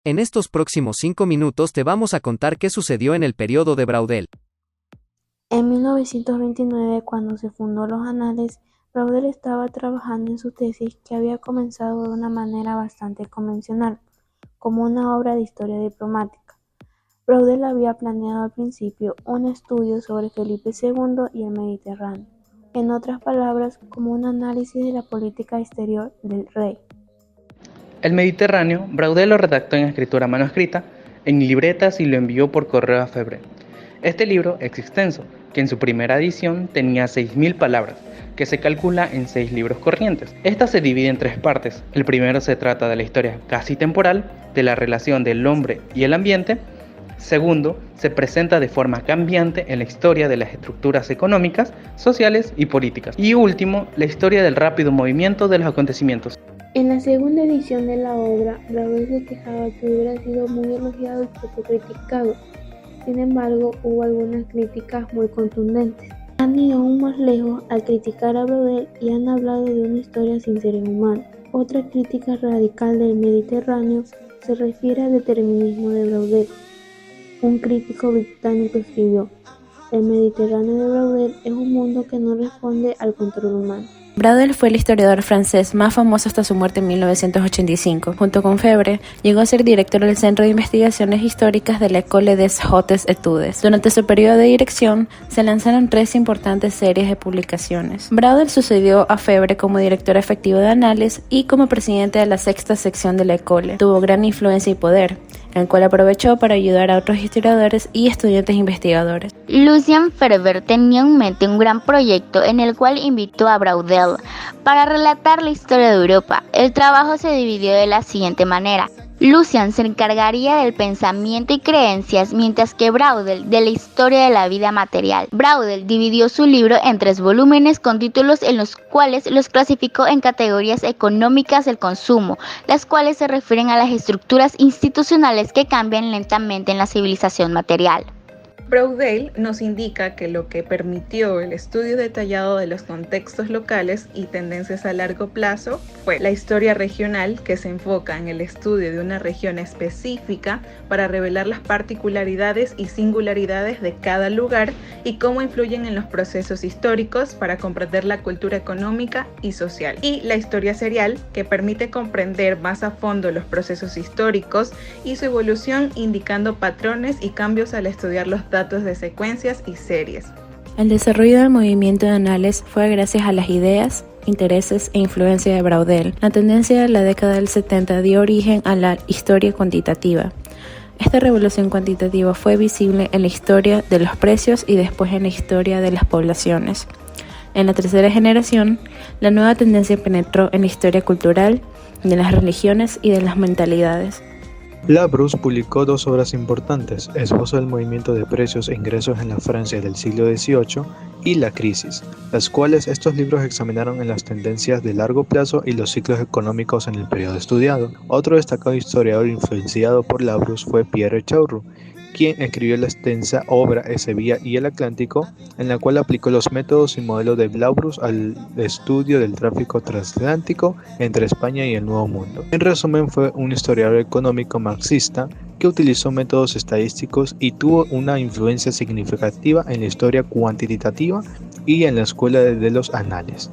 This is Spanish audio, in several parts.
En estos próximos 5 minutos te vamos a contar qué sucedió en el periodo de Braudel. En 1929, cuando se fundó los Anales, Braudel estaba trabajando en su tesis, que había comenzado de una manera bastante convencional, como una obra de historia diplomática. Braudel había planeado al principio un estudio sobre Felipe II y el Mediterráneo, en otras palabras, como un análisis de la política exterior del rey. El Mediterráneo, Braudel lo redactó en escritura manuscrita, en libretas y lo envió por correo a Febre. Este libro es extenso, que en su primera edición tenía 6.000 palabras, que se calcula en 6 libros corrientes. Esta se divide en 3 partes. El primero se trata de la historia casi temporal, de la relación del hombre y el ambiente. Segundo, se presenta de forma cambiante en la historia de las estructuras económicas, sociales y políticas. Y último, la historia del rápido movimiento de los acontecimientos. En la segunda edición de la obra, Braudel se quejaba que hubiera sido muy elogiado y poco criticado. Sin embargo, hubo algunas críticas muy contundentes. Han ido aún más lejos al criticar a Braudel y han hablado de una historia sin seres humanos. Otra crítica radical del Mediterráneo se refiere al determinismo de Braudel. Un crítico británico escribió: "El Mediterráneo de Braudel es un mundo que no responde al control humano". Braudel fue el historiador francés más famoso hasta su muerte en 1985. Junto con Febre, llegó a ser director del Centro de Investigaciones Históricas de la École des Hautes Études. Durante su periodo de dirección, se lanzaron 3 importantes series de publicaciones. Braudel sucedió a Febre como director efectivo de Anales y como presidente de la 6ª sección de la École. Tuvo gran influencia y poder, el cual aprovechó para ayudar a otros historiadores y estudiantes investigadores. Lucien Febvre tenía en mente un gran proyecto en el cual invitó a Braudel para relatar la historia de Europa. El trabajo se dividió de la siguiente manera. Lucien se encargaría del pensamiento y creencias, mientras que Braudel de la historia de la vida material. Braudel dividió su libro en 3 volúmenes con títulos en los cuales los clasificó en categorías económicas del consumo, las cuales se refieren a las estructuras institucionales que cambian lentamente en la civilización material. Braudel nos indica que lo que permitió el estudio detallado de los contextos locales y tendencias a largo plazo fue la historia regional, que se enfoca en el estudio de una región específica para revelar las particularidades y singularidades de cada lugar y cómo influyen en los procesos históricos para comprender la cultura económica y social. Y la historia serial, que permite comprender más a fondo los procesos históricos y su evolución, indicando patrones y cambios al estudiar los datos de secuencias y series. El desarrollo del movimiento de Anales fue gracias a las ideas, intereses e influencia de Braudel. La tendencia de la década del 70 dio origen a la historia cuantitativa. Esta revolución cuantitativa fue visible en la historia de los precios y después en la historia de las poblaciones. En la tercera generación, la nueva tendencia penetró en la historia cultural, de las religiones y de las mentalidades. Labrousse publicó 2 obras importantes: Esbozo del movimiento de precios e ingresos en la Francia del siglo XVIII y La crisis, las cuales estos libros examinaron en las tendencias de largo plazo y los ciclos económicos en el periodo estudiado. Otro destacado historiador influenciado por Labrousse fue Pierre Chauru, quien escribió la extensa obra Sevilla y el Atlántico, en la cual aplicó los métodos y modelos de Labrousse al estudio del tráfico transatlántico entre España y el Nuevo Mundo. En resumen, fue un historiador económico marxista que utilizó métodos estadísticos y tuvo una influencia significativa en la historia cuantitativa y en la escuela de los Anales.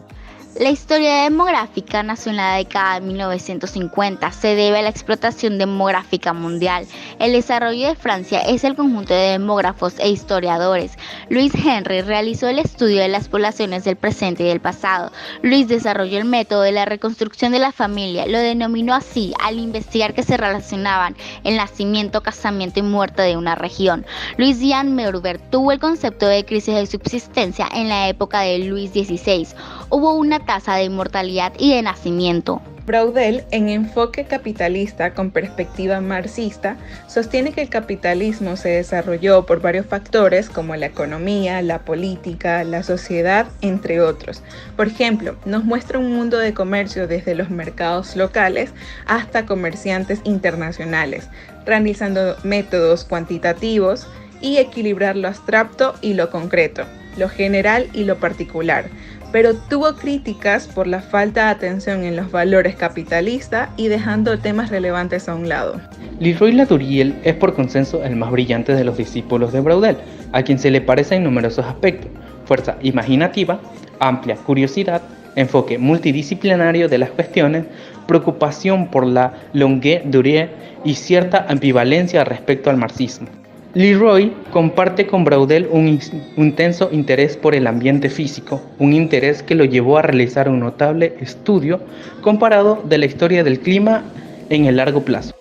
La historia demográfica nació en la década de 1950, se debe a la explotación demográfica mundial. El desarrollo de Francia es el conjunto de demógrafos e historiadores. Louis Henry realizó el estudio de las poblaciones del presente y del pasado. Louis desarrolló el método de la reconstrucción de la familia, lo denominó así al investigar que se relacionaban el nacimiento, casamiento y muerte de una región. Louis-Jean Meurer tuvo el concepto de crisis de subsistencia en la época de Luis XVI. Hubo una tasa de mortalidad y de nacimiento. Braudel, en enfoque capitalista con perspectiva marxista, sostiene que el capitalismo se desarrolló por varios factores como la economía, la política, la sociedad, entre otros. Por ejemplo, nos muestra un mundo de comercio desde los mercados locales hasta comerciantes internacionales, realizando métodos cuantitativos y equilibrar lo abstracto y lo concreto, lo general y lo particular, pero tuvo críticas por la falta de atención en los valores capitalistas y dejando temas relevantes a un lado. Lerroy-Laduriel es por consenso el más brillante de los discípulos de Braudel, a quien se le parece en numerosos aspectos: fuerza imaginativa, amplia curiosidad, enfoque multidisciplinario de las cuestiones, preocupación por la longue durée y cierta ambivalencia respecto al marxismo. Lerroy comparte con Braudel un intenso interés por el ambiente físico, un interés que lo llevó a realizar un notable estudio comparado de la historia del clima en el largo plazo.